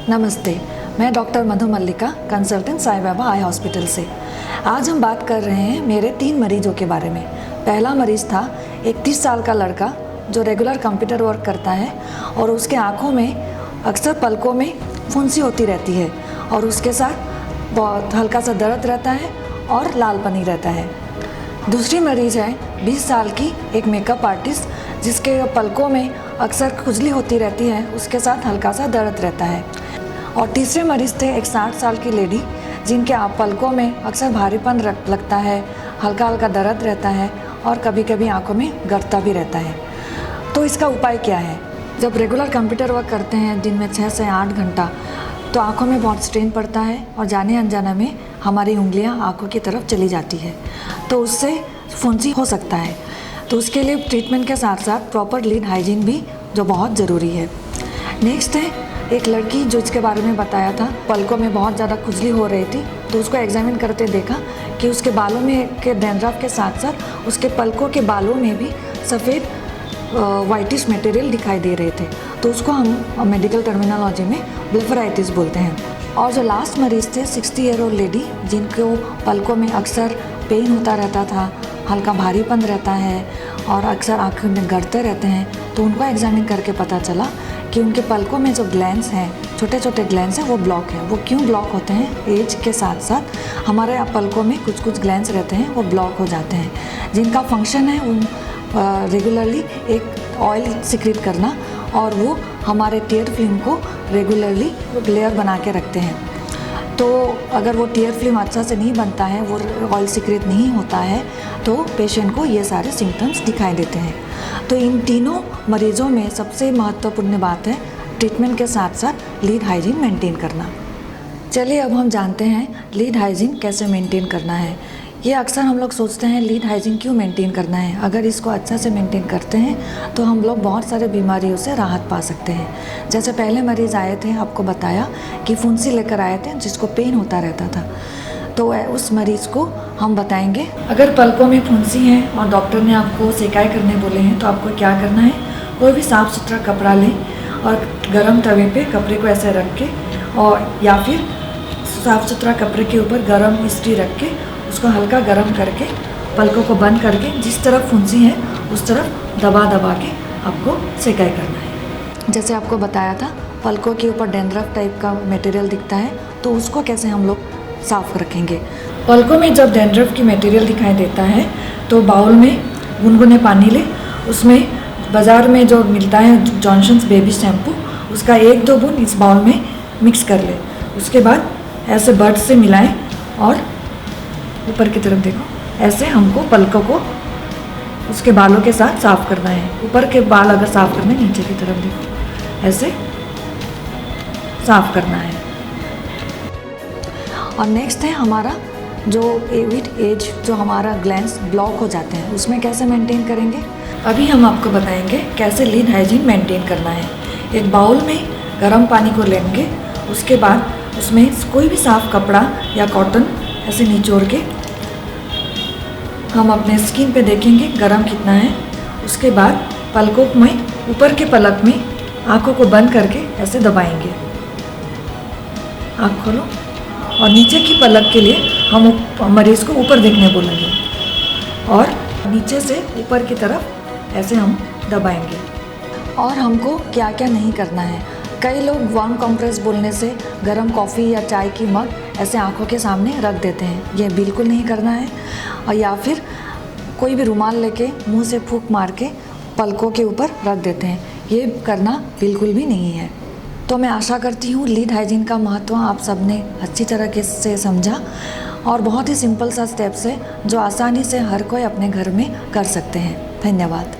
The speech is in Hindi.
नमस्ते, मैं डॉक्टर मधु मल्लिका, consultant Sai Baba eye hospital से। आज हम बात कर रहे हैं मेरे 3 मरीजों के बारे में। पहला मरीज़ था एक 30 साल का लड़का जो रेगुलर कंप्यूटर वर्क करता है और उसके आँखों में अक्सर पलकों में फुंसी होती रहती है और उसके साथ बहुत हल्का सा दर्द रहता है और लालपनी रहता है। दूसरी मरीज़ है 20 साल की एक मेकअप आर्टिस्ट जिसके पलकों में अक्सर खुजली होती रहती है, उसके साथ हल्का सा दर्द रहता है। और तीसरे मरीज़ थे एक 60 साल की लेडी जिनके पलकों में अक्सर भारीपन लगता है, हल्का हल्का दर्द रहता है और कभी कभी आंखों में गड़ता भी रहता है। तो इसका उपाय क्या है? जब रेगुलर कंप्यूटर वर्क करते हैं दिन में 6 से 8 घंटा, तो आंखों में बहुत स्ट्रेन पड़ता है और जाने अनजाने में हमारी उंगलियां आंखों की तरफ चली जाती है, तो उससे फुंसी हो सकता है। तो उसके लिए ट्रीटमेंट के साथ साथ प्रॉपर लीड हाइजीन भी जो बहुत ज़रूरी है। नेक्स्ट है एक लड़की जो इसके बारे में बताया था, पलकों में बहुत ज़्यादा खुजली हो रही थी, तो उसको एग्जामिन करते देखा कि उसके बालों में के डैंड्रफ के साथ साथ उसके पलकों के बालों में भी सफ़ेद वाइटिश मटेरियल दिखाई दे रहे थे, तो उसको हम मेडिकल टर्मिनोलॉजी में ब्लेफराइटिस बोलते हैं। और जो लास्ट मरीज़ थे 60 ईयर ओल्ड लेडी जिनको पलकों में अक्सर पेन होता रहता था, हल्का भारीपन रहता है और अक्सर आँखों में गड़ते रहते हैं, तो उनको एग्जामिन करके पता चला कि उनके पलकों में जो ग्लैंड्स हैं, छोटे छोटे ग्लैंड्स हैं, वो ब्लॉक हैं। वो क्यों ब्लॉक होते हैं? एज के साथ साथ हमारे पलकों में कुछ कुछ ग्लैंड्स रहते हैं, वो ब्लॉक हो जाते हैं, जिनका फंक्शन है उन रेगुलरली एक ऑयल सिक्रीट करना, और वो हमारे टीयर फिल्म को रेगुलरली लेयर बना के रखते हैं। तो अगर वो टीयर फिल्म अच्छा से नहीं बनता है, वो ऑयल सिक्रेट नहीं होता है, तो पेशेंट को ये सारे सिम्टम्स दिखाई देते हैं। तो इन तीनों मरीज़ों में सबसे महत्वपूर्ण बात है ट्रीटमेंट के साथ साथ लीड हाइजीन मेंटेन करना। चलिए अब हम जानते हैं लीड हाइजीन कैसे मेंटेन करना है। ये अक्सर हम लोग सोचते हैं लीड हाइजीन क्यों मेंटेन करना है। अगर इसको अच्छा से मेंटेन करते हैं तो हम लोग बहुत सारे बीमारियों से राहत पा सकते हैं। जैसे पहले मरीज़ आए थे, आपको बताया कि फुंसी लेकर आए थे जिसको पेन होता रहता था, तो उस मरीज़ को हम बताएंगे अगर पलकों में फुंसी है और डॉक्टर ने आपको सेकाई करने बोले हैं तो आपको क्या करना है। कोई भी साफ़ सुथरा कपड़ा लें और गर्म तवे पे कपड़े को ऐसे रख के, और या फिर साफ़ सुथरा कपड़े के ऊपर गर्म इस्त्री रख के उसको हल्का गर्म करके पलकों को बंद करके जिस तरफ फुंसी है उस तरफ दबा दबा के आपको सेकाई करना है। जैसे आपको बताया था पलकों के ऊपर डैंड्रफ टाइप का मटेरियल दिखता है, तो उसको कैसे हम लोग साफ़ रखेंगे। पलकों में जब डैंड्रफ की मटेरियल दिखाई देता है तो बाउल में गुनगुने पानी ले, उसमें बाज़ार में जो मिलता है जॉनसन्स बेबी शैम्पू, उसका 1-2 बूंद इस बाउल में मिक्स कर ले। उसके बाद ऐसे बर्ड से मिलाएं और ऊपर की तरफ देखो, ऐसे हमको पलकों को उसके बालों के साथ साफ़ करना है। ऊपर के बाल अगर साफ़ करने, नीचे की तरफ देखो, ऐसे साफ़ करना है। और नेक्स्ट है हमारा जो विद एज जो हमारा ग्लैंड्स ब्लॉक हो जाते हैं, उसमें कैसे मेंटेन करेंगे। अभी हम आपको बताएंगे कैसे लीड हाइजीन मेंटेन करना है। एक बाउल में गर्म पानी को लेंगे, उसके बाद उसमें कोई भी साफ़ कपड़ा या कॉटन ऐसे निचोड़ के हम अपने स्किन पे देखेंगे गरम कितना है। उसके बाद पलकों में ऊपर के पलक में आँखों को बंद करके ऐसे दबाएंगे। आँख खोलो, और नीचे की पलक के लिए हम मरीज़ को ऊपर देखने बोलेंगे और नीचे से ऊपर की तरफ ऐसे हम दबाएंगे। और हमको क्या क्या नहीं करना है। कई लोग वार्म कंप्रेस बोलने से गर्म कॉफ़ी या चाय की मग ऐसे आँखों के सामने रख देते हैं, ये बिल्कुल नहीं करना है। और या फिर कोई भी रुमाल लेके मुंह से फूंक मार के पलकों के ऊपर रख देते हैं, ये करना बिल्कुल भी नहीं है। तो मैं आशा करती हूँ लीड हाइजीन का महत्व आप सबने अच्छी तरह से समझा, और बहुत ही सिंपल सा स्टेप्स है जो आसानी से हर कोई अपने घर में कर सकते हैं। धन्यवाद।